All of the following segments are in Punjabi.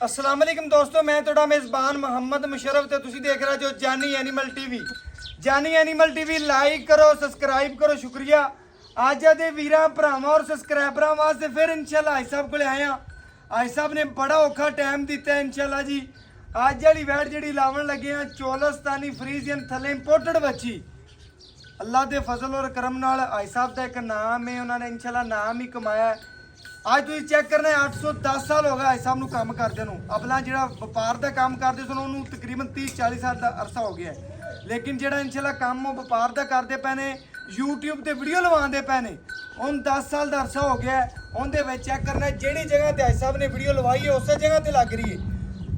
अस्सलाम वालेकुम दोस्तों, मैं ਤੁਹਾਡਾ मेज़बान मोहम्मद मुशर्रफ ਤੇ ਤੁਸੀਂ ਦੇਖ ਰਹੇ ਜੋ ਜਾਨੀ ਐਨੀਮਲ ਟੀਵੀ। ਜਾਨੀ ਐਨੀਮਲ ਟੀਵੀ ਲਾਈਕ ਕਰੋ, ਸਬਸਕ੍ਰਾਈਬ ਕਰੋ, ਸ਼ੁਕਰੀਆ। ਅੱਜ ਦੇ ਵੀਰਾਂ ਭਰਾਵਾਂ ਔਰ ਸਬਸਕ੍ਰਾਈਬਰਾਂ ਵਾਸਤੇ ਫਿਰ ਇਨਸ਼ਾਅੱਲਾ ਆਈ ਸਾਹਿਬ ਕੋਲੇ ਆਏ ਆ। ਆਈ ਸਾਹਿਬ ਨੇ ਬੜਾ ਔਖਾ ਟਾਈਮ ਦਿੱਤਾ ਇਨਸ਼ਾਅੱਲਾ ਜੀ। ਅੱਜ ਵਾਲੀ ਵੈਟ ਜਿਹੜੀ ਲਾਵਣ ਲੱਗੇ ਆ ਚੋਲਸਤਾਨੀ ਫਰੀਜ਼ੀਅਨ ਥੱਲੇ ਇੰਪੋਰਟਡ ਬੱਚੀ। ਅੱਲਾ ਦੇ ਫਜ਼ਲ ਔਰ ਕਰਮ ਨਾਲ ਆਈ ਸਾਹਿਬ ਦਾ ਇੱਕ ਨਾਮ ਹੈ, ਉਹਨਾਂ ਨੇ ਇਨਸ਼ਾਅੱਲਾ ਨਾਮ ਹੀ ਕਮਾਇਆ। ਅੱਜ ਤੁਸੀਂ ਚੈੱਕ ਕਰਨਾ 810 ਸਾਲ ਹੋ ਗਏ ਆਈ ਸਾਹਿਬ ਨੂੰ ਕੰਮ ਕਰਦੇ ਨੂੰ। ਆਪਣਾ ਜਿਹੜਾ ਵਪਾਰ ਦਾ ਕੰਮ ਕਰਦੇ ਸਨ ਉਹਨੂੰ ਤਕਰੀਬਨ 30-40 ਸਾਲ ਦਾ ਅਰਸਾ ਹੋ ਗਿਆ ਹੈ। ਲੇਕਿਨ ਜਿਹੜਾ ਇਨਸ਼ਾਅੱਲਾ ਕੰਮ ਉਹ ਵਪਾਰ ਦਾ ਕਰਦੇ ਪਏ ਨੇ, YouTube ਤੇ ਵੀਡੀਓ ਲਵਾਉਂਦੇ ਪਏ ਨੇ, ਹੁਣ 10 ਸਾਲ ਦਾ ਅਰਸਾ ਹੋ ਗਿਆ। ਉਹਦੇ ਵਿੱਚ ਚੈੱਕ ਕਰਨਾ ਜਿਹੜੀ ਜਗ੍ਹਾ ਤੇ ਆਈ ਸਾਹਿਬ ਨੇ ਵੀਡੀਓ ਲਵਾਈ ਹੈ ਉਸੇ ਜਗ੍ਹਾ ਤੇ ਲੱਗ ਰਹੀ ਹੈ।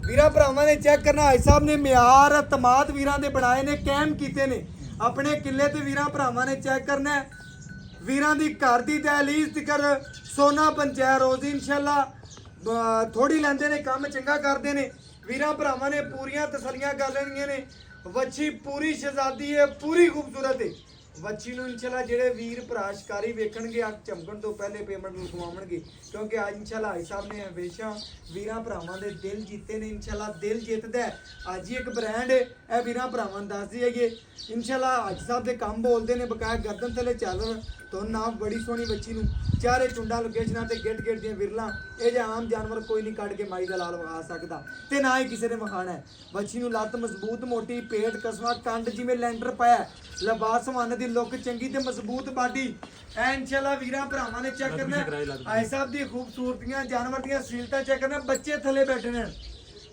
ਵੀਰਾਂ ਭਰਾਵਾਂ ਨੇ ਚੈੱਕ ਕਰਨਾ ਆਈ ਸਾਹਿਬ ਨੇ ਮਿਆਰ ਤਮਾਦ ਵੀਰਾਂ ਦੇ ਬਣਾਏ ਨੇ, ਕਾਇਮ ਕੀਤੇ ਨੇ ਆਪਣੇ ਕਿੱਲੇ ਤੇ। ਵੀਰਾਂ ਭਰਾਵਾਂ ਨੇ ਚੈੱਕ ਕਰਨਾ ਵੀਰਾਂ ਦੀ ਘਰ ਦੀ ਦਹਲੀਜ਼ ਤਿਕਰ ਸੋਨਾ ਪੰਚਾਇਤ ਰੋਜ਼ੀ ਇਨਸ਼ਾਅੱਲਾ ਥੋੜੀ ਲੈਂਦੇ ਨੇ, ਕੰਮ ਚੰਗਾ ਕਰਦੇ ਨੇ। ਵੀਰਾਂ ਭਰਾਵਾਂ ਨੇ ਪੂਰੀਆਂ ਤਸੱਲੀਆਂ ਕਰ ਲੈਣੀਆਂ ਨੇ। ਵੱਛੀ ਪੂਰੀ ਸ਼ਹਿਜ਼ਾਦੀ ਹੈ, ਪੂਰੀ ਖੂਬਸੂਰਤ ਹੈ। ਵੱਛੀ ਨੂੰ ਇਨਸ਼ਾਅੱਲਾ ਜਿਹੜੇ ਵੀਰ ਭਰਾ ਸ਼ਿਕਾਰੀ ਵੇਖਣਗੇ ਅੱਖ ਚਮਕਣ ਤੋਂ ਪਹਿਲੇ ਪੇਮੈਂਟ ਲਗਵਾਉਣਗੇ, ਕਿਉਂਕਿ ਅੱਜ ਇਨਸ਼ਾਅੱਲਾ ਆਈ ਸਾਹਿਬ ਨੇ ਹਮੇਸ਼ਾ ਵੀਰਾਂ ਭਰਾਵਾਂ ਦੇ ਦਿਲ ਜਿੱਤੇ ਨੇ। ਇਨਸ਼ਾਅੱਲਾ ਦਿਲ ਜਿੱਤਦਾ ਅੱਜ ਹੀ ਇੱਕ ਬ੍ਰਾਂਡ ਹੈ, ਇਹ ਵੀਰਾਂ ਭਰਾਵਾਂ ਨੂੰ ਦੱਸਦੀ ਹੈਗੀ। ਇਨਸ਼ਾਅੱਲਾ ਅੱਜ ਸਾਹਿਬ ਦੇ ਕੰਮ ਬੋਲਦੇ ਨੇ, ਬਕਾਇਆ ਗਰਦਨ ਥੱਲੇ ਚੱਲ ਤੋਂ ਨਾ ਬੜੀ ਸੋਹਣੀ ਬੱਚੀ ਨੂੰ ਚਾਰੇ ਚੁੰਡਾ ਲੋਕੇਸ਼ਨਾਂ ਤੇ ਗਿੱਟ ਗਿੱਟ ਦੀਆਂ ਵਿਰਲਾਂ। ਇਹ ਜਿਹਾ ਆਮ ਜਾਨਵਰ ਕੋਈ ਨਹੀਂ ਕੱਢ ਕੇ ਮਾਈ ਦਾ ਲਾਲ ਵਿਖਾ ਸਕਦਾ ਤੇ ਨਾ ਹੀ ਕਿਸੇ ਨੇ ਵਿਖਾਣਾ ਹੈ। ਬੱਚੀ ਨੂੰ ਲੱਤ ਮਜ਼ਬੂਤ, ਮੋਟੀ, ਪੇਟ ਕਸਵਾ, ਕੰਡ ਜਿਵੇਂ ਲੈਂਟਰ ਪਾਇਆ, ਲਿਬਾਸ ਸਮਾਨ ਦੀ ਲੁੱਕ ਚੰਗੀ ਤੇ ਮਜ਼ਬੂਤ ਬਾਡੀ। ਐ ਇਨਸ਼ਾਅੱਲਾ ਵੀਰਾਂ ਭਰਾਵਾਂ ਨੇ ਚੈੱਕ ਕਰਨਾ ਆਈ ਸਾਹਿਬ ਦੀ ਖੂਬਸੂਰਤੀਆਂ, ਜਾਨਵਰ ਦੀਆਂ ਸੀਲਤਾਂ ਚੈੱਕ ਕਰਨਾ। ਬੱਚੇ ਥੱਲੇ ਬੈਠੇ ਨੇ,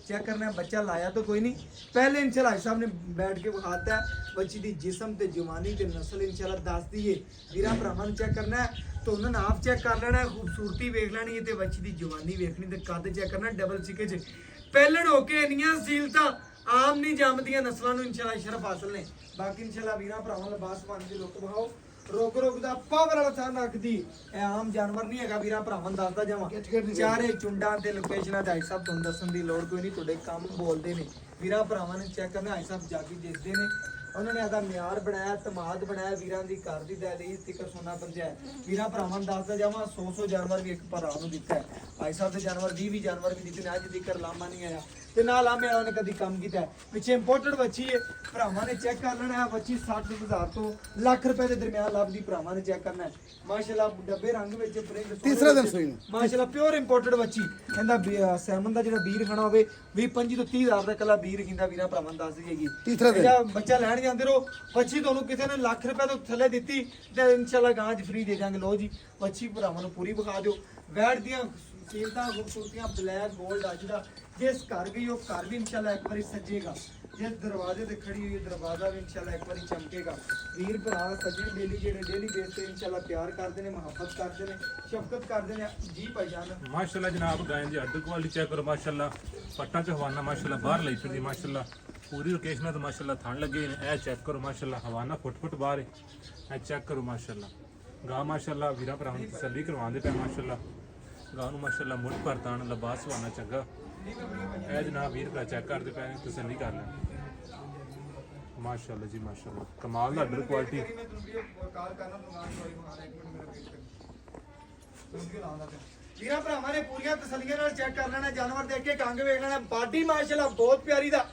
चेक करना है। बच्चा लाया तो कोई नहीं, पहले इंशाल्लाह साहब ने बैठ के दिखाता है बच्ची दी जिस्म ते जवानी ते नस्ल इंशाल्लाह दसदी है। वीरा भरावां ने चेक करना है तो उन्होंने आप चेक कर लेना है, खूबसूरती वेख लेनी है ते बच्ची दी जवानी वेखनी ते कद चेक करना डबल चिके च पहलन होके इन्नियां सीलतां आम नहीं जमदियां नस्लां नूं इंशाल्लाह शरफ हासिल ने। बाकी इंशाल्लाह वीरा भरावां लिबास पाने दी लुक विखाओ, रोक रोक ਦਾ ਪਾਵਰ ਵਾਲਾ ਥਾਂ ਰੱਖਦੀ। ਇਹ ਆਮ ਜਾਨਵਰ ਨਹੀਂ ਹੈਗਾ ਵੀਰਾਂ ਭਰਾਵਾਂ ਨੂੰ ਦੱਸਦਾ ਜਾਵਾਂ। ਚਾਰੇ ਚੁੰਡਾਂ ਤੇ ਲੋਕੇਸ਼ਨਾਂ ਤੇ ਆਈ ਸਾਹਿਬ ਤੁਹਾਨੂੰ ਦੱਸਣ ਦੀ ਲੋੜ ਕੋਈ ਨਹੀਂ, ਤੁਹਾਡੇ ਕੰਮ ਬੋਲਦੇ ਨੇ। ਵੀਰਾਂ ਭਰਾਵਾਂ ਨੇ ਚੈੱਕ ਕਰਨਾ ਆਈ ਸਾਹਿਬ ਜਾਗੀ ਦੇਖਦੇ ਨੇ। ਉਹਨਾਂ ਨੇ ਆਦਾ ਮਿਆਰ ਬਣਾਇਆ, ਤਮਾਦ ਬਣਾਇਆ, ਵੀਰਾਂ ਦੀ ਘਰ ਦੀ ਦਹਲੀਜ਼ ਤਿਕਰ ਸੋਨਾ ਪੰਚਾਇਤ। ਵੀਰਾਂ ਭਰਾਵਾਂ ਨੂੰ ਦੱਸਦਾ ਜਾਵਾਂ 100 ਜਾਨਵਰ ਵੀ ਇੱਕ ਭਰਾ ਨੂੰ ਦਿੱਤਾ ਹੈ। ਆਈ ਸਾਹਿਬ ਦੇ ਜਾਨਵਰ 20 ਜਾਨਵਰ ਵੀ ਦਿੱਤੇ ਨੇ, ਅੱਜ ਤੱਕ ਲਾਮਾ ਨਹੀਂ ਆਇਆ ਤੇ ਨਾ ਲਾਮੇ ਵਾਲਾ ਨੇ ਕਦੀ ਕੰਮ ਕੀਤਾ। ਪਿੱਛੇ ਇੰਪੋਰਟਡ ਬੱਚੀ ਹੈ, ਭਰਾਵਾਂ ਨੇ ਚੈੱਕ ਕਰ ਲੈਣਾ ਹੈ। ਬੱਚੀ 60,000 ਤੋਂ ਲੱਖ ਰੁਪਏ ਦੇ ਦਰਮਿਆਨ ਲੱਭਦੀ, ਭਰਾਵਾਂ ਨੇ ਚੈੱਕ ਕਰਨਾ ਹੈ। ਮਾਸ਼ਾਅੱਲਾ ਡੱਬੇ ਰੰਗ ਵਿੱਚ ਤੀਸਰਾ ਦਿਨ ਸੂਈ ਮਾਸ਼ਾਅੱਲਾ ਪਿਓਰ ਇੰਪੋਰਟਡ ਬੱਚੀ। ਕਹਿੰਦਾ ਸੈਮਨ ਦਾ ਜਿਹੜਾ ਵੀਰ ਖਾਣਾ ਹੋਵੇ 20-25 ਤੋਂ 30,000 ਦਾ ਕੱਲਾ ਵੀਰ ਖਿੰਦਾ। ਵੀਰਾਂ ਭਰਾਵਾਂ ਨੂੰ ਦੱਸ ਦਈਏਗੀ ਤੀਸਰਾ ਦਿਨ ਬੱਚਾ ਲੈਣ ਜਾਂਦੇ ਰਹੋ। ਬੱਚੀ ਤੁਹਾਨੂੰ ਕਿਸੇ ਨੇ ਲੱਖ ਰੁਪਏ ਤੋਂ ਥੱਲੇ ਦਿੱਤੀ ਤੇ ਇਨਸ਼ਾਅੱਲਾ ਗਾਂ 'ਚ ਫ੍ਰੀ ਦੇ ਦਾਂਗੇ। ਲੋ ਜੀ ਬੱਚੀ ਭਰਾਵਾਂ ਨੂੰ ਪੂਰੀ ਵਿਖਾ ਦਿਓ। ਵੈਟ ਦੀਆਂ ਕੀਮਤਾਂ ਖੂਬਸੂਰਤੀਆਂ ਬਲੈਕ ਗੋਲਡ ਅੱਜ ਦਾ ਜਿਸ ਘਰ ਗਈ ਉਹ ਘਰ ਵੀ ਇਨਸ਼ਾਅੱਲਾ ਇੱਕ ਵਾਰੀ ਸੱਜੇਗਾ। ਜਿਸ ਦਰਵਾਜ਼ੇ ਤੇ ਖੜੀ ਹੋਈ ਦਰਵਾਜ਼ਾ ਵੀ ਇਨਸ਼ਾਅੱਲਾ ਇੱਕ ਵਾਰੀ ਚਮਕੇਗਾ। ਵੀਰ ਭਰਾ ਸੱਜਣ ਡੇਲੀ ਜਿਹੜੇ ਡੇਲੀ ਬੇਸ ਤੇ ਇਨਸ਼ਾਅੱਲਾ ਪਿਆਰ ਕਰਦੇ ਨੇ, ਮੁਹੱਬਤ ਕਰਦੇ ਨੇ, ਸ਼ਫਕਤ ਕਰਦੇ ਨੇ। ਜੀ ਭਾਈਜਾਨ माशाल्लाह जनाब गाय जी हड्ड क्वालिटी चेक करो माशाल्लाह। पट्टा च हवाना माशाल्लाह बाहर लाई फिरदी माशाल्लाह, पूरी लोकेशन तो माशाल्लाह थान लगे ने। ए चेक करो माशाल्लाह हवाना फुट बाहर है। ए चेक करो माशाल्लाह गा माशाल्लाह वीरा भरावां दी तसल्ली करवांदे पे माशाल्लाह। गा नूं माशाल्लाह मुड़ भरतान लिबास हवाना चंगा। ए जनाब वीर भरा चेक करदे पे तसल्ली कर लें माशाल्लाह जी माशाल्लाह कमाल दा हड्ड क्वालिटी। ਵੀਰਾਂ ਭਰਾਵਾਂ ਨੇ ਪੂਰੀਆਂ ਤਸੱਲੀਆਂ ਨਾਲ ਚੈੱਕ ਕਰ ਲੈਣਾ, ਜਾਨਵਰ ਦੇਖ ਕੇ ਕੰਗ ਵੇਖ ਲੈਣਾ। ਬਾਡੀ ਮਾਸ਼ਾਅੱਲਾ ਬਹੁਤ ਪਿਆਰੀ ਦਾ,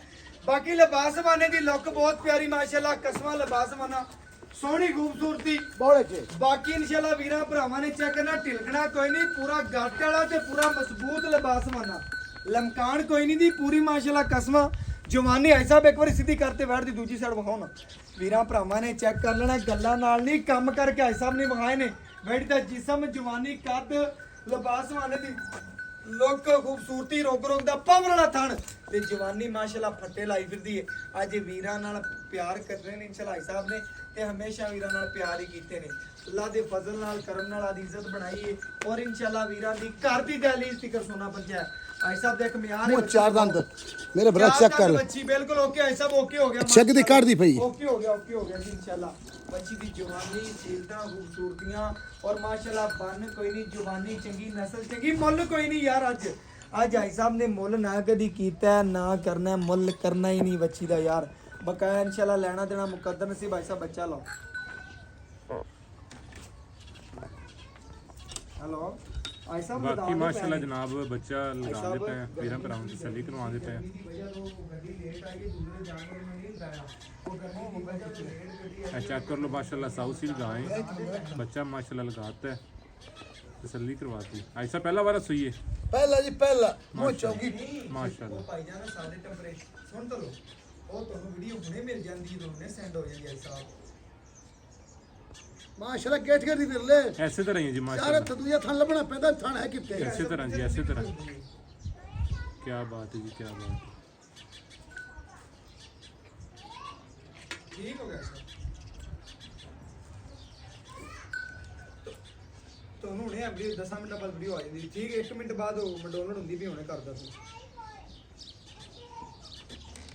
ਬਾਕੀ ਲਿਬਾਸ ਮਾਨੇ ਦੀ ਲੁੱਕ ਬਹੁਤ ਪਿਆਰੀ ਮਾਸ਼ਾਅੱਲਾ। ਕਸਮਾਂ ਲਿਬਾਸ ਮਾਨਾ ਸੋਹਣੀ ਖੂਬਸੂਰਤੀ ਬਹੁਤ ਅੱਛੇ। ਬਾਕੀ ਇਨਸ਼ਾਅੱਲਾ ਵੀਰਾਂ ਭਰਾਵਾਂ ਨੇ ਚੈੱਕ ਕਰਨਾ ਢਿਲਕਣਾ ਕੋਈ ਨਹੀਂ, ਪੂਰਾ ਗੱਟ ਵਾਲਾ ਤੇ ਪੂਰਾ ਮਜ਼ਬੂਤ ਲਿਬਾਸ ਮਾਨਾ, ਲਮਕਾਨ ਕੋਈ ਨਹੀਂ ਦੀ, ਪੂਰੀ ਮਾਸ਼ਾਅੱਲਾ ਕਸਮਾਂ ਜਵਾਨੀ। ਆਈ ਸਾਹਿਬ ਇੱਕ ਵਾਰੀ ਸਿੱਧੀ ਕਰਤੇ ਬੈਠ ਦੀ ਦੂਜੀ ਸਾਈਡ ਵਿਖਾਉਣਾ। ਵੀਰਾਂ ਭਰਾਵਾਂ ਨੇ ਚੈੱਕ ਕਰ ਲੈਣਾ, ਗੱਲਾਂ ਨਾਲ ਨਹੀਂ ਕੰਮ ਕਰਕੇ ਆਈ ਸਾਹਿਬ ਨੇ ਵਿਖਾਏ ਨੇ। ਬੈਠ ਦਾ ਜਿਸਮ, ਜਵਾਨੀ, ਕੱਦ, ਲਿਬਾਸ ਮਾਨੇ ਦੀ ਲੁੱਕ, ਖੂਬਸੂਰਤੀ, ਰੋਗ ਦਾ ਪਾਵਰ ਵਾਲਾ ਥਣ ਤੇ ਜਵਾਨੀ ਮਾਸ਼ਾਅੱਲਾ ਫੱਟੇ ਲਾਈ ਫਿਰਦੀ ਹੈ। ਅੱਜ ਵੀਰਾਂ ਨਾਲ ਪਿਆਰ ਕਰ ਰਹੇ ਨੇ ਇਨਸ਼ਾਅੱਲਾ ਆਈ ਸਾਹਿਬ ਨੇ ਤੇ ਹਮੇਸ਼ਾ ਵੀਰਾਂ ਨਾਲ ਪਿਆਰ ਹੀ ਕੀਤੇ ਨੇ। ਅੱਲਾ ਦੇ ਫਜ਼ਲ ਨਾਲ ਕਰਮ ਨਾਲ ਆਦੀ ਇੱਜ਼ਤ ਬਣਾਈ ਹੈ ਔਰ ਇਨਸ਼ਾਅੱਲਾ ਵੀਰਾਂ ਦੀ ਘਰ ਦੀ ਦਹਲੀਜ਼ ਤਿਕਰ ਸੋਨਾ ਪੰਚਾਇਤ। ਆਈ ਸਾਹਿਬ ਦਾ ਇੱਕ ਮਿਆਰ ਉਹ ਚਾਰ ਦੰਦ ਮੇਰੇ ਬਰਾ ਚੈੱਕ ਕਰ ਲੈ। ਬੱਚੀ ਬਿਲਕੁਲ ਓਕੇ ਆਈ ਸਾਹਿਬ, ਓਕੇ ਹੋ ਗਿਆ। ਛੱਗ ਦੀ ਕੱਢਦੀ ਪਈ ਓਕੇ ਹੋ ਗਿਆ ਜੀ ਇਨਸ਼ਾਅੱਲਾ। ਬੱਚੀ ਦੀ ਜਵਾਨੀ, ਸੀਲਤਾਂ, ਖੂਬਸੂਰਤੀਆਂ ਔਰ ਮਾਸ਼ਾਅੱਲਾ ਬਨ ਕੋਈ ਨਹੀਂ, ਜਵਾਨੀ ਚੰਗੀ, ਨਸਲ ਚੰਗੀ, ਮੁੱਲ ਕੋਈ ਨਹੀਂ ਯਾਰ। ਅੱਜ ਆਈ ਸਾਹਿਬ ਨੇ ਮੁੱਲ ਨਾ ਕਦੀ ਕੀਤਾ ਨਾ ਕਰਨਾ, ਮੁੱਲ ਕਰਨਾ ਹੀ ਨਹੀਂ ਬੱਚੀ ਦਾ ਯਾਰ। ਬਕਾਇਆ ਇਨਸ਼ਾਅੱਲਾ ਲੈਣਾ ਦੇਣਾ ਮੁਕੱਦਰ ਨਸੀਬ। ਆਈ ਸਾਹਿਬ ਬੱਚਾ ਲਓ। हेलो ਆਈ ਸਾਹਿਬ ਬਾਕੀ ਮਾਸ਼ਾਅੱਲਾ ਜਨਾਬ ਬੱਚਾ ਲਗਾਉਂਦੇ ਪਏ ਆ, ਵੀਰਾਂ ਭਰਾਵਾਂ ਨੂੰ ਤਸੱਲੀ ਕਰਵਾਉਂਦੇ ਪਏ ਆ। चेक कर लो माशाल्लाह साउथ सील गाय बच्चा माशाल्लाह लगाता है, तसल्ली करवाती। ऐसा पहला वाला सुई है ਪਹਿਲਾ ਜੀ ਪਹਿਲਾ ਮੂੰਹ ਚੌਕੀ माशाल्लाह। ਭਾਈ ਜਾਨ ਸਾਡੇ ਟੈਂਪਰੇਚਰ ਸੁਣ ਤੋ ਲੋ ਉਹ ਤੁਹਾਨੂੰ ਵੀਡੀਓ ਹੁਣੇ ਮਿਲ ਜਾਂਦੀ ਹੈ, ਹੁਣੇ ਸੈਂਡ ਹੋ ਜਾਂਦੀ ਹੈ ਸਾਹਿਬ। ਮਾਸ਼ਾਅੱਲਾ ਗੇਟ ਕੇ ਦੀ ਫਿਰਲੇ ऐसे तरह ही है जी ਯਾਰ माशाल्लाह, ਤਦੂਆ ਥਣ ਲੱਭਣਾ ਪੈਂਦਾ ਥਣ ਹੈ ਕਿੱਥੇ ऐसे तरह जी ऐसे तरह। क्या बात है जी, क्या बात है। ਠੀਕ ਹੋ ਗਿਆ ਸਰ, ਤੁਹਾਨੂੰ ਹੁਣੇ ਵੀਡੀਓ 10 ਮਿੰਟਾਂ ਬਾਅਦ ਵੀਡੀਓ ਆ ਜਾਂਦੀ ਠੀਕ, 1 ਮਿੰਟ ਬਾਅਦ ਉਹ ਡਾਊਨਲੋਡ ਹੁੰਦੀ ਵੀ ਹੁਣੇ ਕਰਦਾ ਸੀ।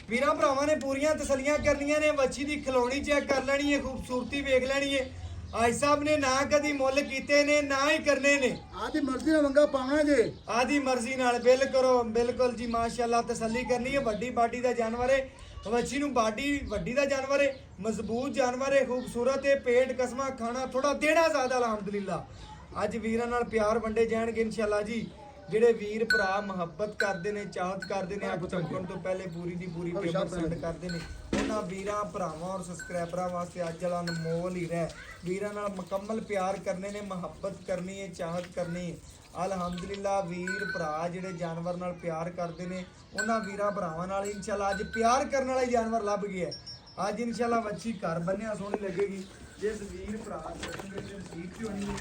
ਵੀਰਾਂ ਭਰਾਵਾਂ ਨੇ ਪੂਰੀਆਂ ਤਸੱਲੀਆਂ ਕਰਨੀਆਂ ਨੇ, ਵੱਛੀ ਦੀ ਖਿਲੌਣੀ ਚੈੱਕ ਕਰ ਲੈਣੀ ਹੈ, ਖੂਬਸੂਰਤੀ ਵੇਖ ਲੈਣੀ ਹੈ। ਆਈ ਸਾਹਿਬ ਨੇ ਨਾ ਕਦੀ ਮੁੱਲ ਕੀਤੇ ਨੇ ਨਾ ਹੀ ਕਰਨੇ ਨੇ, ਆਦੀ ਮਰਜ਼ੀ ਨਾਲ ਮੰਗਾ ਪਾਉਣਾ ਜੇ ਆਦੀ ਮਰਜ਼ੀ ਨਾਲ ਬਿਲ ਕਰੋ। ਬਿਲਕੁਲ ਜੀ ਮਾਸ਼ਾਅੱਲਾ ਤਸੱਲੀ ਕਰਨੀ ਹੈ। ਵੱਡੀ ਬਾਡੀ ਦਾ ਜਾਨਵਰ ਹੈ, ਵੱਛੀ ਨੂੰ ਬਾਡੀ ਵੱਡੀ ਦਾ ਜਾਨਵਰ ਹੈ, ਮਜ਼ਬੂਤ ਜਾਨਵਰ ਹੈ, ਖੂਬਸੂਰਤ ਹੈ, ਪੇਟ ਕਸਮਾ ਖਾਣਾ ਥੋੜਾ ਦੇਣਾ ਜ਼ਿਆਦਾ ਅਲਹਮਦੁਲਿਲਾ। ਅੱਜ ਵੀਰਾਂ ਨਾਲ ਪਿਆਰ ਵੰਡੇ ਜਾਣਗੇ ਇਨਸ਼ਾਅੱਲਾ ਜੀ। ਜਿਹੜੇ ਵੀਰ ਭਰਾ ਮੁਹੱਬਤ ਕਰਦੇ ਨੇ, ਚਾਹਤ ਕਰਦੇ ਨੇ, ਅੱਖ ਚਮਕਣ ਤੋਂ ਪਹਿਲੇ ਪੂਰੀ ਦੀ ਪੂਰੀ ਪੇਮੈਂਟ ਸੈਂਡ ਕਰਦੇ ਨੇ, ਉਹਨਾਂ ਵੀਰਾਂ ਭਰਾਵਾਂ ਔਰ ਸਬਸਕ੍ਰਾਈਬਰਾਂ ਵਾਸਤੇ ਅੱਜ ਵਾਲਾ ਅਨਮੋਲ ਹੀ ਰਹਿ। ਵੀਰਾਂ ਨਾਲ ਮੁਕੰਮਲ ਪਿਆਰ ਕਰਨੇ ਨੇ, ਮੁਹੱਬਤ ਕਰਨੀ ਹੈ, ਚਾਹਤ ਕਰਨੀ ਹੈ। ਅਲਹਮਦੁਲਿਲਾ ਵੀਰ ਭਰਾ ਜਿਹੜੇ ਜਾਨਵਰ ਨਾਲ ਪਿਆਰ ਕਰਦੇ ਨੇ, ਉਹਨਾਂ ਵੀਰਾਂ ਭਰਾਵਾਂ ਨਾਲ ਇਨਸ਼ਾਅੱਲਾ ਅੱਜ ਪਿਆਰ ਕਰਨ ਵਾਲਾ ਹੀ ਜਾਨਵਰ ਲੱਭ ਗਿਆ। ਅੱਜ ਇਨਸ਼ਾਅੱਲਾ ਵੱਛੀ ਘਰ ਬੰਨਿਆ ਸੋਹਣੀ ਲੱਗੇਗੀ। ਜਿਸ ਵੀਰ ਭਰਾ ਦੇ ਨਸੀਬ ਚ ਹੋਣੀ ਹੈ,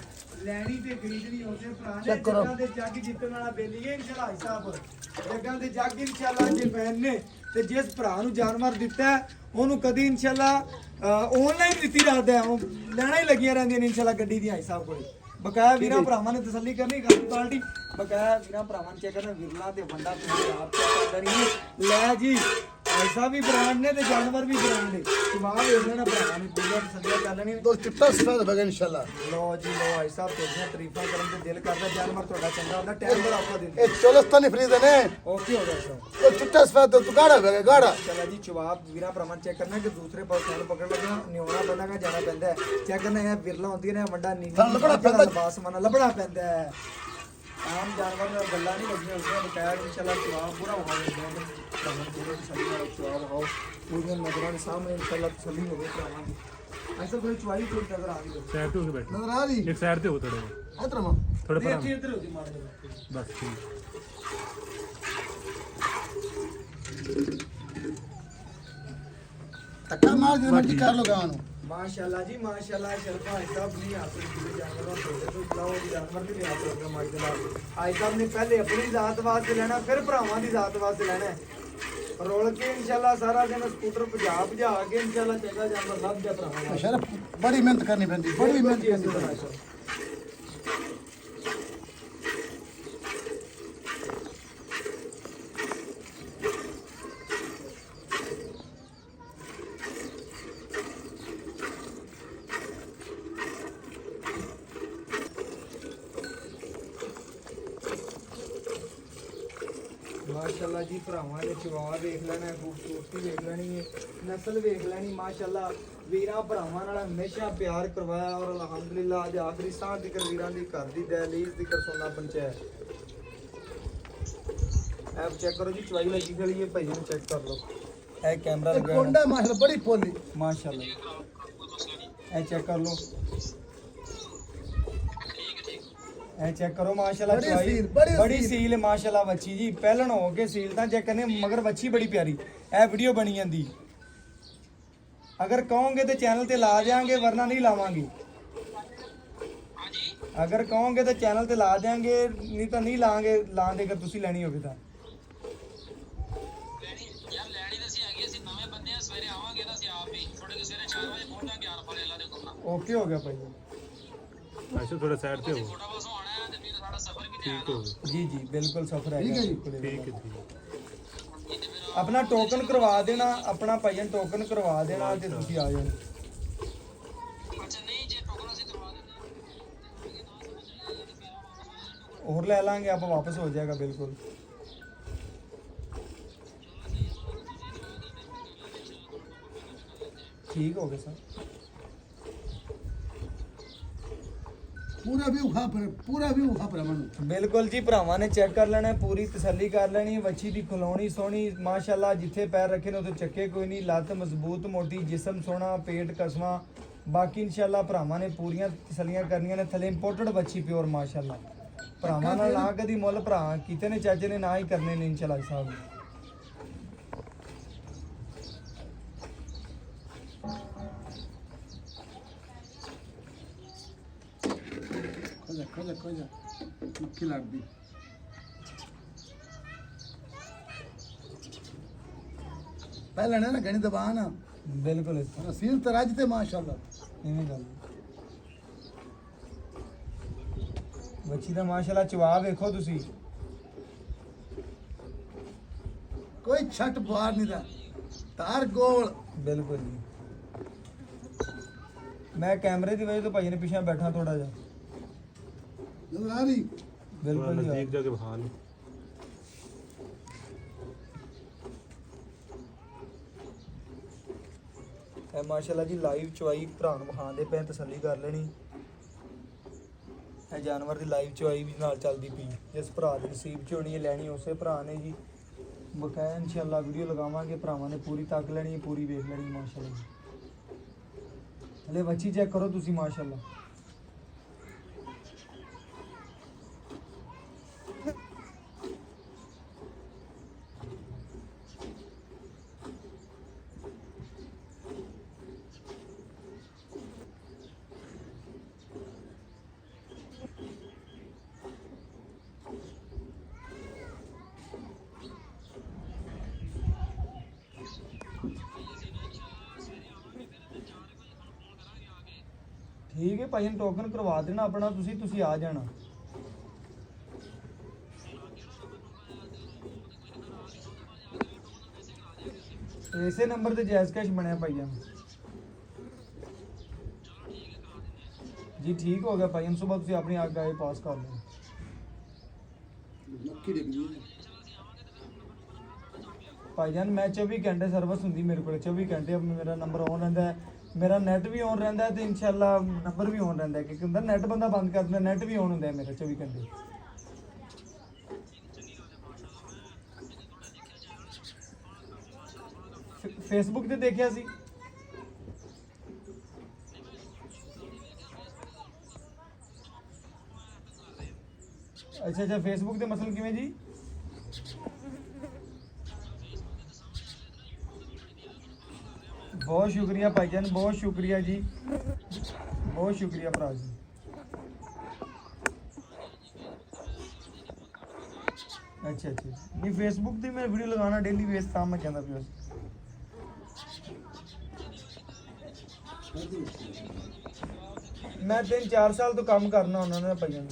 ਲੈਣੀ ਤੇ ਖਰੀਦਣੀ ਉਸੇ ਭਰਾ ਨੇ ਜੱਗਾਂ ਦੇ ਜੱਗ ਜਿੱਤਣ ਵਾਲਾ ਬੇਲੀ ਹੈ ਇਨਸ਼ਾਅੱਲਾ। ਭਾਈ ਸਾਹਿਬ ਜੱਗਾਂ ਦੇ ਜੱਗ ਇਨਸ਼ਾਅੱਲਾ ਜੇ ਪੈਨ ਨੇ, ਤੇ ਜਿਸ ਭਰਾ ਨੂੰ ਜਾਨਵਰ ਦਿੱਤਾ ਉਹਨੂੰ ਕਦੀ ਇਨਸ਼ਾਅੱਲਾ ਆਨਲਾਈਨ ਦਿੱਤੀ ਰੱਖਦਾ ਹੈ, ਉਹ ਲੈਣਾ ਹੀ ਲੱਗੀਆਂ ਰਹਿੰਦੀਆਂ ਨੇ ਇਨਸ਼ਾਅੱਲਾ ਗੱਡੀ ਦੀਆਂ। ਭਾਈ ਸਾਹਿਬ ਕੋਲੇ ਬਕਾਇਆ ਵੀਰਾਂ ਭਰਾਵਾਂ ਨੇ ਤਸੱਲੀ ਕਰਨੀ, ਗੱਲ ਪਾਲਟੀ ਬਕਾਇਆ ਵੀਰਾਂ ਭਰਾਵਾਂ ਨੇ ਚੈੱਕ ਕਰਨਾ, ਵਿਰਲਾ ਤੇ ਵੰਡਾ ਤੁਸੀਂ ਆਪ ਚੈੱਕ ਕਰਨੀ ਲੈ ਜੀ। ਐਸਾ ਵੀ ਬ੍ਰਾਂਡ ਨੇ ਤੇ ਜਾਨਵਰ ਵੀ ਬ੍ਰਾਂਡ ਨੇ, ਜਵਾਬ ਵੇਖ ਲੈਣਾ ਭਰਾਵਾਂ ਨੇ ਪੂਰਾ ਤਸੱਲੀ ਕਰ ਲੈਣੀ। ਦੋ ਚਿੱਟਾ ਸਫੈਦ ਬਗਾ ਇਨਸ਼ਾਅੱਲਾ। ਲੋ ਜੀ ਲੋ ਭਾਈ ਸਾਹਿਬ ਤੁਹਾਡੀਆਂ ਤਾਰੀਫਾਂ ਕਰਨ ਤੇ ਦਿਲ ਕਰਦਾ, ਜਾਨਵਰ ਤੁਹਾਡਾ ਚੰਗਾ ਹੁੰਦਾ, ਟਾਈਮ ਬੜਾ ਔਖਾ ਦਿੰਦੇ। ਇਹ ਚੋਲਸਤਾਨੀ ਫਰੀਦ ਨੇ ਓਕੇ ਹੋ ਗਿਆ ਸਰ। ਉਹ ਚਿੱਟਾ ਸਫੈਦ ਤੋਂ ਗਾੜਾ ਬਗਾ ਗਾੜਾ। ਚਲੋ ਜੀ ਜਵਾਬ ਵੀਰਾਂ ਭਰਾਵਾਂ ਚੈੱਕ ਕਰਨਾ ਕਿ ਦੂਸਰੇ ਪਾਸੇ ਨੂੰ ਪਕੜ ਲੱਗਣਾ, ਨਿਉਣਾ ਪੈਂਦਾ ਜਾਣਾ ਪੈਂਦਾ ਹੈ। ਚੈੱਕ ਕਰਨਾ ਇਹ ਵਿਰਲਾ ਹੁੰਦੀ ਨੇ, ਵੱਡਾ ਨੀਵੀਂ ਲੱਭਣਾ ਪੈਂਦਾ, ਲਿਬਾਸ ਮਨ ਲੱਭਣਾ ਪੈਂਦਾ ਹੈ। ਆਮ ਜਾਨਵਰ ਨਾਲ ਗੱਲਾਂ ਨਹੀਂ ਲੱਗੀਆਂ ਹੁੰਦੀਆਂ, ਬਕਾਇਆ ਇਨਸ਼ਾਅੱਲਾ ਜਵਾਬ ਪੂਰਾ ਹੋ ਜਾਂਦਾ ਹੈ। ਤੁਹਾਨੂੰ ਪੂਰੇ ਤਸੱਲੀ ਨਾਲ ਜਵਾਬ ਆਓ, ਪੂਰੀਆਂ ਨਜ਼ਰਾਂ ਦੇ ਸਾਹਮਣੇ ਇਨਸ਼ਾਅੱਲਾ ਤਸੱਲੀ ਹੋਵੇ ਭਰਾਵਾਂ ਦੀ। ਐਸਾ ਕੋਈ ਚੁਆਈ ਕੋਈ ਨਜ਼ਰ ਆ ਗਈ साइड पे होके बैठो, ਨਜ਼ਰ ਆ ਰਹੀ एक साइड पे हो थोड़े ਇਧਰ ਮਾ थोड़े पर ਇੱਥੇ ਇੱਧਰ ਹੋ ਜੀ ਮਾੜੇ ਜਿਹੇ। बस ठीक। ਧੱਕਾ ਮਾਰ ਦੇ ਮਰਜ਼ੀ ਕਰ ਲੋ ਗਾਂ ਨੂੰ। ਮਾਸ਼ਾਅੱਲਾ ਜੀ ਮਾਸ਼ਾਅੱਲਾ, ਸ਼ਰਫਾ ਸਾਹਿਬ ਨਹੀਂ ਹਾਸਲ ਕੀਤੇ ਜਾਨਵਰਾਂ ਤੋਂ ਲਾਓ ਜਾਨਵਰ ਦੀ ਲਿਆ ਪ੍ਰੋਗਰਾਮ ਅੱਜ ਦਾ। ਅੱਜ ਸਾਹਿਬ ਨੇ ਪਹਿਲੇ ਆਪਣੀ ਜ਼ਾਤ ਵਾਸਤੇ ਲੈਣਾ, ਫਿਰ ਭਰਾਵਾਂ ਦੀ ਜ਼ਾਤ ਵਾਸਤੇ ਲੈਣਾ ਹੈ। ਰੋਲ ਕੇ ਇਨਸ਼ਾਅੱਲਾ ਸਾਰਾ ਦਿਨ ਸਕੂਟਰ ਭਜਾ ਕੇ ਇਨਸ਼ਾਅੱਲਾ ਚੰਗਾ ਜਾਨਵਰ ਲੱਭ ਜਾ ਭਰਾਵਾਂ ਨਾਲ। ਸ਼ਰਫ ਬੜੀ ਮਿਹਨਤ ਕਰਨੀ ਪੈਂਦੀ, ਬੜੀ ਮਿਹਨਤ ਕਰਨੀ ਪੈਂਦੀ। ਮਾਸ਼ਾਅੱਲਾ ਜੀ ਭਰਾਵਾਂ ਨੇ ਚਵਾ ਵੇਖ ਲੈਣਾ, ਖੂਬਸੂਰਤੀ ਵੇਖ ਲੈਣੀ ਹੈ, ਨਸਲ ਵੇਖ ਲੈਣੀ। ਮਾਸ਼ਾਅੱਲਾ ਵੀਰਾਂ ਭਰਾਵਾਂ ਨਾਲ ਹਮੇਸ਼ਾ ਪਿਆਰ ਕਰਵਾਇਆ ਔਰ ਅਲਹਮਦੁਲਿਲਾ ਅੱਜ ਆਖਰੀ ਸਾਹ ਤੱਕ ਵੀਰਾਂ ਦੀ ਘਰ ਦੀ ਦਹਲੀਜ਼ ਤੱਕ ਸੋਨਾ ਪੰਚਾਇਤ। ਐਪ ਚੈੱਕ ਕਰੋ ਜੀ, ਚਵਾਈ ਲੱਗੀ ਖੜੀ ਹੈ, ਭਾਈ ਨੂੰ ਚੈੱਕ ਕਰ ਲਓ। ਇਹ ਕੈਮਰਾ ਇਹ ਲਗਾਇਆ ਕੋਂਡਾ ਮਾਸ਼ਾਅੱਲਾ ਬੜੀ ਪੋਲੀ ਮਾਸ਼ਾਅੱਲਾ, ਇਹ ਚੈੱਕ ਕਰ ਲਓ, ਇਹ ਚੈੱਕ ਕਰੋ ਮਾਸ਼ਾਅੱਲਾ। ਬੜੀ ਚਵਾਈ ਸੀਲ, ਬੜੀ ਬੜੀ ਸੀਲ। ਸੀਲ ਮਾਸ਼ਾਅੱਲਾ ਵੱਛੀ ਜੀ, ਪਹਿਲਣ ਹੋ ਕੇ ਸੀਲ ਤਾਂ ਚੈੱਕ ਕਰਨੇ, ਮਗਰ ਵੱਛੀ ਬੜੀ ਪਿਆਰੀ। ਇਹ ਵੀਡੀਓ ਬਣੀ ਜਾਂਦੀ, ਅਗਰ ਕਹੋਗੇ ਤੇ ਚੈਨਲ ਤੇ ਲਾ ਦੇਾਂਗੇ, ਵਰਨਾ ਨਹੀਂ ਲਾਵਾਂਗੇ। ਅਗਰ ਕਹੋਗੇ ਤਾਂ ਚੈਨਲ ਤੇ ਲਾ ਦੇਾਂਗੇ, ਨਹੀਂ ਤਾਂ ਨਹੀਂ ਲਾਵਾਂਗੇ। ਲਾਂ ਦੇ ਅਗਰ ਤੁਸੀਂ ਲੈਣੀ ਹੋਵੇ ਤਾਂ ਯਾਰ ਲੈਣੀ ਤਾਂ ਅਸੀਂ ਹੈਗੇ, ਅਸੀਂ ਨਵੇਂ ਬੰਦੇ ਆ, ਸਵੇਰੇ ਆਵਾਂਗੇ ਤਾਂ ਅਸੀਂ ਆਪ ਵੀ ਥੋੜੇ ਜਿਹੇ ਸਵੇਰੇ 4 ਵਜੇ ਪਹੁੰਚਾਂਗੇ ਯਾਰ ਫਲੇ ਅੱਲਾ ਦੇ ਹੁਕਮ ਨਾਲ। ਓਕੇ ਹੋ ਗਿਆ ਭਾਈ ऐसे थोड़ा साइड पे हो, ਥੋੜਾ ਬਸ ਆਉਣਾ ਹੈ ਤੇ ਫਿਰ ਸਾਡਾ ਸਫ਼ਰ ਵੀ ठीक हो गया। ਜੀ ਜੀ ਬਿਲਕੁਲ ਸਫਰ ਹੈ ਠੀਕ ਹੈ ਜੀ। ठीक है ठीक है। ਆਪਣਾ ਟੋਕਨ ਕਰਵਾ ਦੇਣਾ, ਆਪਣਾ ਭਾਈਆਂ ਟੋਕਨ ਕਰਵਾ ਦੇਣਾ ਤੇ ਤੁਸੀਂ ਆ ਜਾਓ। ਅੱਛਾ ਨਹੀਂ ਜੇ ਟੋਕਨ ਅਸੀਂ ਕਰਵਾ ਦਿੰਦੇ ਹੋਰ ਲੈ ਲਾਂਗੇ ਆਪਾਂ, ਵਾਪਸ ਹੋ ਜਾਏਗਾ ਬਿਲਕੁਲ। ਠੀਕ ਹੋ ਗਿਆ ਸਰ। पूरा भी उखा पर मनु ਬਿਲਕੁਲ ਜੀ ਭਰਾਵਾਂ ਨੇ ਚੈੱਕ ਕਰ ਲੈਣਾ, ਪੂਰੀ ਤਸੱਲੀ ਕਰ ਲੈਣੀ। ਵੱਛੀ ਦੀ ਖਲੋਣੀ ਸੋਹਣੀ ਮਾਸ਼ਾਅੱਲਾ, ਜਿੱਥੇ ਪੈਰ ਰੱਖੇ ਨੇ ਉੱਥੇ ਚੱਕੇ ਕੋਈ ਨਹੀਂ, ਲੱਤ ਮਜ਼ਬੂਤ ਮੋਟੀ, ਜਿਸਮ ਸੋਹਣਾ, ਪੇਟ ਕਸਵਾ। ਬਾਕੀ ਇਨਸ਼ਾਅੱਲਾ ਭਰਾਵਾਂ ਨੇ ਪੂਰੀਆਂ ਤਸੱਲੀਆਂ ਕਰਨੀਆਂ ਨੇ। ਥੱਲੇ ਇੰਪੋਰਟਡ ਵੱਛੀ ਪਿਓਰ ਮਾਸ਼ਾਅੱਲਾ। ਭਰਾਵਾਂ ਨਾਲ ਨਾ ਕਦੀ ਮੁੱਲ ਭਰਾ ਕੀਤੇ ਨੇ ਚਾਚੇ ਨੇ, ਨਾ ਹੀ ਕਰਨੇ ਨੇ ਇਨਸ਼ਾਅੱਲਾ ਸਾਹਿਬ। खोजा खिलाड़ दी पहले ना घनी दबान ਬਿਲਕੁਲ ਇਸ सील तो राज थे माशाल्लाह ਤਰ੍ਹਾਂ ਇਵੇਂ ਗੱਲ। ਵੱਛੀ ਦਾ ਮਾਸ਼ਾਅੱਲਾ ਚਵਾ ਵੇਖੋ ਤੁਸੀਂ। कोई छट बुआर नहीं था तार गोल ਬਿਲਕੁਲ ਜੀ। ਮੈਂ ਕੈਮਰੇ ਦੀ ਵਜ੍ਹਾ ਤੋਂ ਭਾਈ ਨੇ ਪਿੱਛੇ ਬੈਠਾ ਥੋੜਾ ਜਿਹਾ। नजर आ रही ਬਿਲਕੁਲ ਜੀ। ਨਜ਼ਦੀਕ ਜਾ ਕੇ ਬਖਾ ਲਓ। ਇਹ ਮਾਸ਼ਾਅੱਲਾ ਜੀ ਲਾਈਵ ਚਵਾਈ ਭਰਾ ਨੂੰ ਵਿਖਾਉਂਦੇ ਪਏ, ਤਸੱਲੀ ਕਰ ਲੈਣੀ। ਇਹ ਜਾਨਵਰ ਦੀ ਲਾਈਵ ਚਵਾਈ ਵੀ ਨਾਲ ਚੱਲਦੀ ਪਈ। ਜਿਸ ਭਰਾ ਦੀ ਨਸੀਬ ਚ ਹੋਣੀ ਹੈ ਲੈਣੀ ਉਸੇ ਭਰਾ ਨੇ ਜੀ। ਬਕਾਇਆ ਇਨਸ਼ਾਅੱਲਾ ਵੀਡੀਓ ਲਗਾਵਾਂਗੇ, ਭਰਾਵਾਂ ਨੇ ਪੂਰੀ ਤੱਕ ਲੈਣੀ, ਪੂਰੀ ਵੇਖ ਲੈਣੀ ਮਾਸ਼ਾਅੱਲਾ ਜੀ। ਹਲੇ ਵੱਛੀ ਚੈੱਕ ਕਰੋ ਤੁਸੀਂ ਮਾਸ਼ਾਅੱਲਾ। ਠੀਕ ਹੈ ਭਾਈ, ਟੋਕਨ ਕਰਵਾ ਦੇਣਾ ਆਪਣਾ, ਤੁਸੀਂ ਆ ਜਾਣਾ। ਇਸੇ ਨੰਬਰ ਤੇ ਜੈਜ਼ ਕੈਸ਼ ਬਣਿਆ ਭਾਈਆਂ ਜੀ। ਠੀਕ ਹੋ ਗਿਆ ਭਾਈਆਂ, ਸੁਬਾਹ ਤੁਸੀਂ ਆਪਣੀ ਅੱਗ ਆਏ ਪਾਸ ਕਰ ਲਓ। मक्खी देख दी ਭਾਈਜਾਨ ਮੈਂ 24 ਘੰਟੇ ਸਰਵਿਸ ਹੁੰਦੀ ਮੇਰੇ ਕੋਲ, 24 ਘੰਟੇ ਮੇਰਾ ਨੰਬਰ ਔਨ ਰਹਿੰਦਾ ਹੈ, ਮੇਰਾ ਨੈਟ ਵੀ ਔਨ ਰਹਿੰਦਾ ਹੈ ਤੇ ਇਨਸ਼ਾਅੱਲਾ ਨੰਬਰ ਵੀ ਔਨ ਰਹਿੰਦਾ ਹੈ। ਕਿਉਂਕਿ ਹੁੰਦਾ ਨੈਟ ਬੰਦਾ ਬੰਦ ਕਰ ਦਿੰਦਾ, ਨੈਟ ਵੀ ਔਨ ਹੁੰਦਾ ਹੈ ਮੇਰਾ 24 ਘੰਟੇ। ਫੇਸਬੁੱਕ ਤੇ ਦੇਖਿਆ ਸੀ। ਅੱਛਾ ਫੇਸਬੁੱਕ ਤੇ ਮਸਲ ਕਿਵੇਂ ਜੀ? बहुत शुक्रिया भाईजान, बहुत शुक्रिया जी, बहुत शुक्रिया भरा जी। अच्छा नहीं फेसबुक पे मैं वीडियो लगाना डेली बेस था, मैं कहता भी मैं 3-4 साल तो काम करना उन्होंने भाईजान।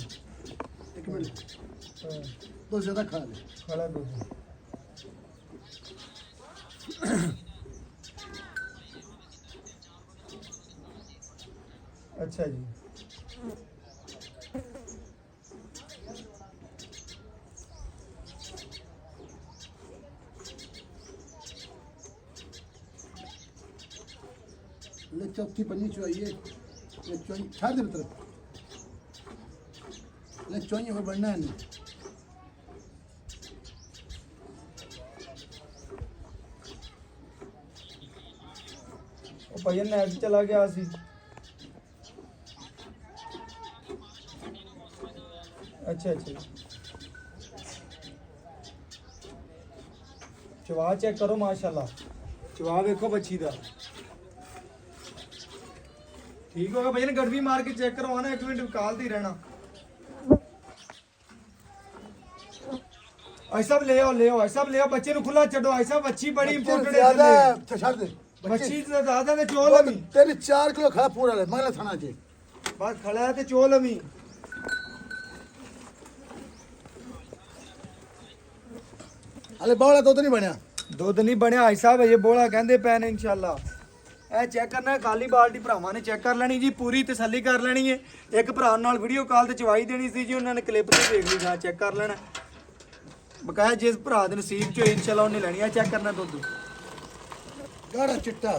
एक मिनट तो ज्यादा खा ले खड़ा दो। अच्छा जी ले चौथी पन्नी चाहिए ले चौनी छाड़ दे तरफ ले चौनी को बढ़ना है नहीं वो भैया नेट चला गया सी। अच्छा चवा चेक करो माशाल्लाह, चवा देखो बच्ची दा ठीक होगा भैया। गड़वी मार के चेक करवाना, 1 मिनट निकालते ही रहना। ऐसा ले आओ ऐसा ले आओ, बच्चे नु खुला छड़ो। ऐसा बच्ची बड़ी इंपोर्टेंट है, ज्यादा छाड़ दे बच्ची ज्यादा ने चोल अमी तेरी 4 किलो खा पूरा ले मंगला थाना जी बस खड़ा है ते चोल अमी। अरे बौला दुध नहीं बनया, ਦੁੱਧ ਨਹੀਂ ਬਣਿਆ ਭਾਈ ਸਾਹਿਬ, ਇਹ ਬੋਲਾ ਕਹਿੰਦੇ ਪਏ ਨੇ ਇਨਸ਼ਾਅੱਲਾ। ਇਹ ਚੈੱਕ ਕਰਨਾ, ਖਾਲੀ ਬਾਲਟੀ ਭਰਾਵਾਂ ਨੇ ਚੈੱਕ ਕਰ ਲੈਣੀ ਜੀ, ਪੂਰੀ ਤਸੱਲੀ ਕਰ ਲੈਣੀ ਹੈ। ਇੱਕ ਭਰਾ ਨਾਲ ਵੀਡੀਓ ਕਾਲ ਤੇ ਚਵਾਈ ਦੇਣੀ ਸੀ ਜੀ, ਉਹਨਾਂ ਨੇ ਕਲਿੱਪ ਤੇ ਦੇਖ ਲਈ, ਹਾਂ ਚੈੱਕ ਕਰ ਲੈਣਾ ਬਕਾਇਆ। ਜਿਸ ਭਰਾ ਦੇ ਨਸੀਬ ਚ ਹੋਏ ਇਨਸ਼ਾਅੱਲਾ ਉਹਨੇ ਲੈਣੀ ਆ। ਚੈੱਕ ਕਰਨਾ ਦੁੱਧ गाढ़ा चिट्टा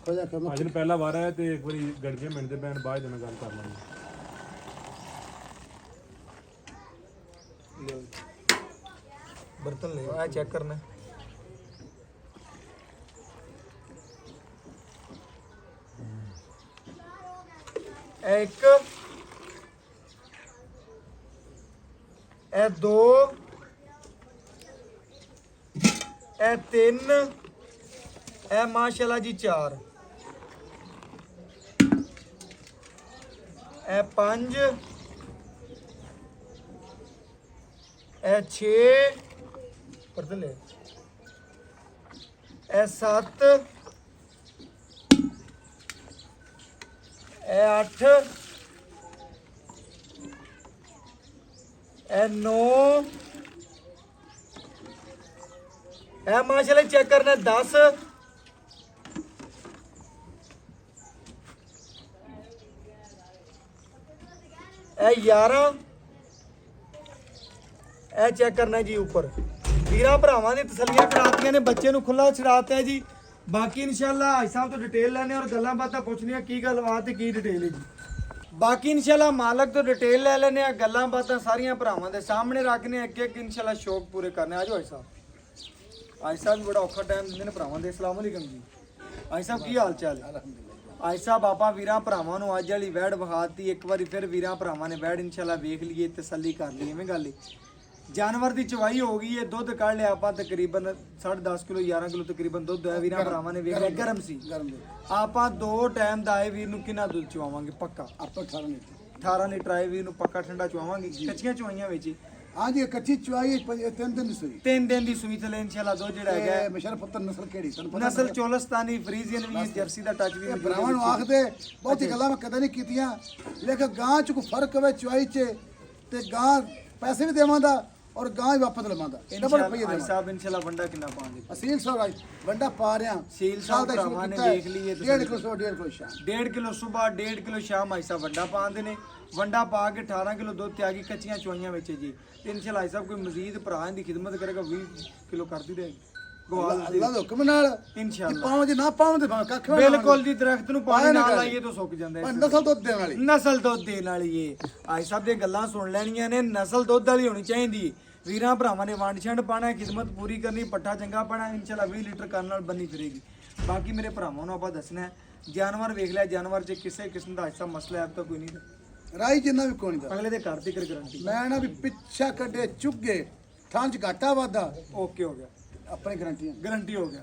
ਹੋ ਜਾ ਕਰ ਅੱਜ ਨੂੰ ਪਹਿਲਾ ਵਾਰ ਹੈ ਤੇ ਇੱਕ ਵਾਰੀ ਗੜਕੇ ਮਿੰਟ ਦੇ ਬੈਣ ਬਾਅਦ ਨਾਲ ਗੱਲ ਕਰ ਲਾਂਗੇ। ਬਰਤਨ ਲਿਓ ਆ ਚੈੱਕ ਕਰਨਾ ਇਹ ਇੱਕ ਇਹ ਦੋ ਇਹ ਤਿੰਨ ਇਹ ਮਾਸ਼ਾਅੱਲਾ ਜੀ ਚਾਰ ਇਹ ਪੰਜ ਇਹ 6 ਪਰਦੇ ਲੈ ਇਹ 7 ਇਹ 8 ਇਹ 9 ਇਹ ਮਾਸ਼ਾਅੱਲਾ ਚੈੱਕ ਕਰਨਾ 10 ਇਹ 11 ਇਹ ਚੈੱਕ ਕਰਨਾ ਜੀ ਉੱਪਰ ਵੀਰਾਂ ਭਰਾਵਾਂ ਦੀ ਤਸੱਲੀਆਂ ਕਰਾਤੀਆਂ ਨੇ ਬੱਚੇ ਨੂੰ ਖੁੱਲਾ ਛੜਾਤਾ ਹੈ ਜੀ ਬਾਕੀ ਇਨਸ਼ਾਅੱਲਾ ਹਾਈ ਸਾਹਿਬ ਤੋਂ ਡਿਟੇਲ ਲੈਣੇ ਔਰ ਗੱਲਾਂ ਬਾਤਾਂ ਪੁੱਛਣੀਆਂ ਕੀ ਗੱਲਬਾਤ ਤੇ ਕੀ ਡਿਟੇਲ ਹੈ ਜੀ ਬਾਕੀ ਇਨਸ਼ਾਅੱਲਾ ਮਾਲਕ ਤੋਂ ਡਿਟੇਲ ਲੈ ਲੈਣੇ ਆ ਗੱਲਾਂ ਬਾਤਾਂ ਸਾਰੀਆਂ ਭਰਾਵਾਂ ਦੇ ਸਾਹਮਣੇ ਰੱਖਨੇ ਇੱਕ ਇੱਕ ਇਨਸ਼ਾਅੱਲਾ ਸ਼ੌਕ ਪੂਰੇ ਕਰਨੇ ਆਜੋ ਹਾਈ ਸਾਹਿਬ ਬੜਾ ਔਖਾ ਟਾਈਮ ਦਿੰਦੇ ਨੇ ਭਰਾਵਾਂ ਦੇ ਅਸਲਾਮ ਅਲੈਕਮ ਜੀ ਹਾਈ ਸਾਹਿਬ ਕੀ ਹਾਲ ਚਾਲ ਹੈ ਹਾਈ ਸਾਹਿਬ ਆਪਾਂ ਵੀਰਾਂ ਭਰਾਵਾਂ ਨੂੰ ਅੱਜ ਵਾਲੀ ਵੈੜ ਵਿਖਾਤੀ ਇੱਕ ਵਾਰੀ ਫਿਰ ਵੀਰਾਂ ਭਰਾਵਾਂ ਨੇ ਵੈੜ ਇਨਸ਼ਾਅੱਲਾ ਵੇਖ ਲਈਏ ਤਸੱਲੀ ਕਰ ਲਈ ਐਵੇਂ ਗੱਲ ਹੈ ਜਾਨਵਰ ਦੀ ਚਵਾਈ ਹੋ ਗਈ ਹੈ ਦੁੱਧ ਕੱਢ ਲਿਆ ਆਪਾਂ ਤਕਰੀਬਨ 10.5 ਕਿਲੋ 11 ਕਿਲੋ ਤਕਰੀਬਨ ਦੁੱਧ ਹੈ ਵੀਰਾਂ ਭਰਾਵਾਂ ਨੇ ਵੇਖ ਲਿਆ ਗਰਮ ਸੀ ਆਪਾਂ 2 ਟਾਈਮ ਦਾ ਆਏ ਵੀਰ ਨੂੰ ਕਿੰਨਾ ਦੁੱਧ ਚਵਾਵਾਂਗੇ ਪੱਕਾ ਆਪਾਂ 18 ਲੀਟਰ ਆਏ ਵੀਰ ਨੂੰ ਪੱਕਾ ਠੰਡਾ ਚਵਾਵਾਂਗੇ ਕੱਚੀਆਂ ਚਵਾਈਆਂ ਵਿੱਚ ਹਾਂ ਜੀ ਕੱਚੀ ਚੁਆਈ 3 ਦਿਨ ਦੀ ਸੂਈ 3 ਦਿਨ ਦੀ ਸੂਈ ਥਲੇ ਇਨਸ਼ਾਅੱਲਾ ਦੁੱਧ ਜਿਹੜਾ ਹੈਗਾ ਇਹ ਮੁਸ਼ਰਫ ਪੁੱਤਰ ਨਸਲ ਕਿਹੜੀ ਤੁਹਾਨੂੰ ਪਤਾ ਨਸਲ ਚੋਲਸਤਾਨੀ ਫਰੀਜ਼ੀਅਨ ਵੀ ਜਰਸੀ ਦਾ ਟੱਚ ਵੀ ਭਰਾਵਾਂ ਨੂੰ ਆਖਦੇ ਬਹੁਤੀ ਗੱਲਾਂ ਮੈਂ ਕਦੇ ਨਹੀਂ ਕੀਤੀਆਂ ਲੇਕਿਨ ਗਾਂ ਚ ਕੋਈ ਫਰਕ ਹੋਵੇ ਚੁਆਈ ਚ ਤੇ ਗਾਂ ਪੈਸੇ ਵੀ ਦੇਵਾਂਦਾ ਔਰ ਗਾਂ ਹੀ ਵਾਪਸ ਲਵਾਂਦਾ ਡਬਲ ਰੁਪਏ ਭਾਈ ਦੇਵਾਂ ਸਾਹਿਬ ਇਨਸ਼ਾਅੱਲਾ ਵੰਡਾ ਕਿੰਨਾ ਪਾਉਂਗੇ ਅਸੀਲ ਸਾਹਿਬ ਵੰਡਾ ਪਾ ਰਿਆਂ ਸੀਲ ਸਾਹਿਬ ਭਰਾਵਾਂ ਨੇ ਦੇਖ ਲਈਏ 1.5 ਕਿਲੋ 1.5 ਕਿਲੋ ਸ਼ਾਮ 1.5 ਕਿਲੋ ਸਵੇਰ 1.5 ਕਿਲੋ ਸ਼ਾਮ ਆਈ ਸਾਹਿਬ ਵੰਡਾ ਪਾਉਂਦੇ ਨੇ ਵੰਡਾ ਪਾ ਕੇ 18 ਕਿਲੋ ਦੁੱਧ ਤੇ ਆ ਗਈ ਕੱਚੀਆਂ ਚੁਆਈਆਂ ਵਿੱਚ ਜੀ ਤੇ ਇਨਸ਼ਾਅੱਲਾ ਆਈ ਸਾਹਿਬ ਕੋਈ ਮਜ਼ੀਦ ਭਰਾ ਦੀ ਖਿਦਮਤ ਕਰੇਗਾ 20 ਕਿਲੋ ਕਰਦੀ ਰਹੇਗੀ ਗਵਾਲ ਦੀ ਅੱਲਾ ਦੇ ਹੁਕਮ ਨਾਲ ਇਨਸ਼ਾਅੱਲਾ ਪਾਵਾਂ ਜੇ ਨਾ ਪਾਵਾਂ ਤੇ ਕੱਖ ਬਿਲਕੁਲ ਜੀ ਦਰਖਤ ਨੂੰ ਪਾਣੀ ਨਾ ਲਾਈਏ ਤਾਂ ਸੁੱਕ ਜਾਂਦਾ ਹੈ ਨਸਲ ਦੁੱਧ ਦੇਣ ਵਾਲੀ ਨਸਲ ਦੁੱਧ ਦੇਣ ਵਾਲੀ ਏ ਆਈ ਸਾਹਿਬ ਦੀਆਂ ਗੱਲਾਂ ਸੁਣ ਲੈਣੀਆਂ ਨੇ ਨਸਲ ਦੁੱਧ ਵਾਲੀ ਹੋਣੀ ਚਾਹੀਦੀ ਵੀਰਾਂ ਭਰਾਵਾਂ ਨੇ ਵੰਡ ਛੰਡ ਪਾਣਾ ਖਿਦਮਤ ਪੂਰੀ ਕਰਨੀ ਪੱਠਾ ਚੰਗਾ ਪਾਣਾ ਇਨਸ਼ਾਅੱਲਾ 20 ਲੀਟਰ ਕਰਨ ਨਾਲ ਬੰਨੀ ਫਿਰੇਗੀ ਬਾਕੀ ਮੇਰੇ ਭਰਾਵਾਂ ਨੂੰ ਆਪਾਂ ਦੱਸਣਾ ਹੈ ਜਾਨਵਰ ਵੇਖ ਲਿਆ ਜਾਨਵਰ 'ਚ ਕਿਸੇ ਕਿਸਮ ਦਾ ਐਸਾ ਮਸਲਾ ਹੈ ਤਾਂ ਕੋਈ ਨਹੀਂ ਰਾਈ ਜਿੰਨਾ ਵੀ ਕੋਈ ਨਹੀਂ ਅਗਲੇ ਦੇ ਘਰ ਦੀ ਗਰੰਟੀ ਮੈਂ ਨਾ ਵੀ ਪਿੱਛਾ ਕੱਢੇ ਚੁੱਗੇ ਥਾਂ ਚ ਘਾਟਾ ਵਾਦਾ ਓਕੇ ਹੋ ਗਿਆ ਆਪਣੀ ਗਰੰਟੀ ਹੋ ਗਿਆ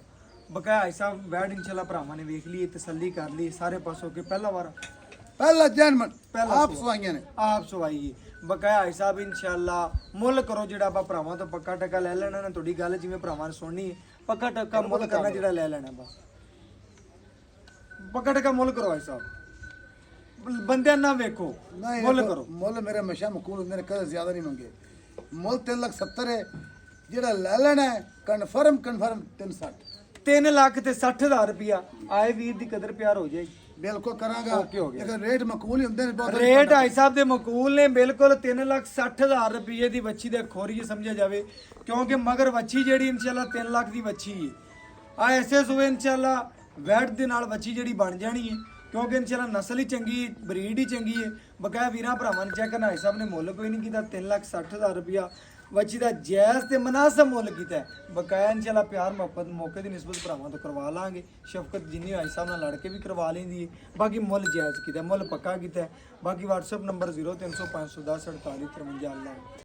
ਬਕਾਇਆ ਆਈ ਸਾਹਿਬ ਵੈਡ ਇਨਸ਼ਾਅੱਲਾ ਭਰਾਵਾਂ ਨੇ ਵੇਖ ਲਈ ਤਸੱਲੀ ਕਰ ਲਈ ਸਾਰੇ ਪਾਸੋਂ ਕੇ ਪਹਿਲਾ ਜਨਮ ਪਹਿਲਾ ਆਪ ਸਵਾਈਆਂ ਨੇ ਆਪ ਸਵਾਈ ਬਕਾਇਆ ਆਈ ਸਾਹਿਬ ਇਨਸ਼ਾਅੱਲਾ ਮੁੱਲ ਕਰੋ ਜਿਹੜਾ ਆਪਾਂ ਭਰਾਵਾਂ ਤੋਂ ਪੱਕਾ ਟੱਕਾ ਲੈ ਲੈਣਾ ਨਾ ਤੁਹਾਡੀ ਗੱਲ ਜਿਵੇਂ ਭਰਾਵਾਂ ਨੇ ਸੁਣਨੀ ਹੈ ਪੱਕਾ ਟੱਕਾ ਮੁੱਲ ਕਰਨਾ ਜਿਹੜਾ ਲੈ ਲੈਣਾ ਬਸ ਪੱਕਾ ਟੱਕਾ ਮੁੱਲ ਕਰੋ ਆਈ ਸਾਹਿਬ ਬੰਦਿਆਂ ਨਾ ਵੇਖੋ ਮੁੱਲ ਕਰੋ ਮੁੱਲ ਮੇਰੇ ਹਮੇਸ਼ਾ ਮਕੂਲ ਹੁੰਦੇ ਨੇ ਕਦੇ ਜ਼ਿਆਦਾ ਨਹੀਂ ਮੰਗੇ ਮੁੱਲ 3,70,000 ਹੈ ਜਿਹੜਾ ਲੈ ਲੈਣਾ ਹੈ ਕਨਫਰਮ 360 3 ਲੱਖ ਤੇ 60,000 ਰੁਪਿਆ ਆਏ ਵੀਰ ਦੀ ਕਦਰ ਪਿਆਰ ਹੋ ਜਾਏਗੀ ਬਿਲਕੁਲ ਕਰਾਂਗਾ ਓਕੇ ਹੋ ਗਿਆ ਲੇਕਿਨ ਰੇਟ ਮਕੂਲ ਹੀ ਹੁੰਦੇ ਨੇ ਬਹੁਤ ਰੇਟ ਆਈ ਸਾਹਿਬ ਦੇ ਮਕੂਲ ਨੇ ਬਿਲਕੁਲ 3,60,000 ਰੁਪਏ ਦੀ ਵੱਛੀ ਦੇ ਖੋਰੀ ਸਮਝਿਆ ਜਾਵੇ ਕਿਉਂਕਿ ਮਗਰ ਵੱਛੀ ਜਿਹੜੀ ਇਨਸ਼ਾਅੱਲਾ 3 ਲੱਖ ਦੀ ਵੱਛੀ ਹੈ ਆ ਐਸੇ ਸੂਏ ਇਨਸ਼ਾਅੱਲਾ ਵੈਟ ਦੇ ਨਾਲ ਵੱਛੀ ਜਿਹੜੀ ਬਣ ਜਾਣੀ ਹੈ ਕਿਉਂਕਿ ਇਨਸ਼ਾਅੱਲਾ ਨਸਲ ਹੀ ਚੰਗੀ ਬਰੀਡ ਹੀ ਚੰਗੀ ਹੈ ਬਕਾਇਆ ਵੀਰਾਂ ਭਰਾਵਾਂ ਨੇ ਚੈੱਕ ਕਰਨਾ ਆਈ ਸਾਹਿਬ ਨੇ ਮੁੱਲ ਕੋਈ ਨਹੀਂ ਕੀਤਾ 3,60,000 ਰੁਪਇਆ ਵੱਛੀ ਦਾ ਜਾਇਜ਼ ਤੇ ਮਨਾਸਬ ਮੁੱਲ ਕੀਤਾ ਬਕਾਇਆ ਇਨਸ਼ਾਅੱਲਾ ਪਿਆਰ ਮੁਹੱਬਤ ਮੌਕੇ ਦੀ ਨਿਸਬਤ ਭਰਾਵਾਂ ਤੋਂ ਕਰਵਾ ਲਾਂਗੇ ਸ਼ਫਕਤ ਜਿੰਨੀ ਆਈ ਸਾਹਿਬ ਨਾਲ ਲੜ ਕੇ ਵੀ ਕਰਵਾ ਲੈਂਦੀ ਹੈ ਬਾਕੀ ਮੁੱਲ ਜਾਇਜ਼ ਕੀਤਾ ਮੁੱਲ ਪੱਕਾ ਕੀਤਾ ਬਾਕੀ WhatsApp ਨੰਬਰ 0300 510 48 53 ਅੱਲਾ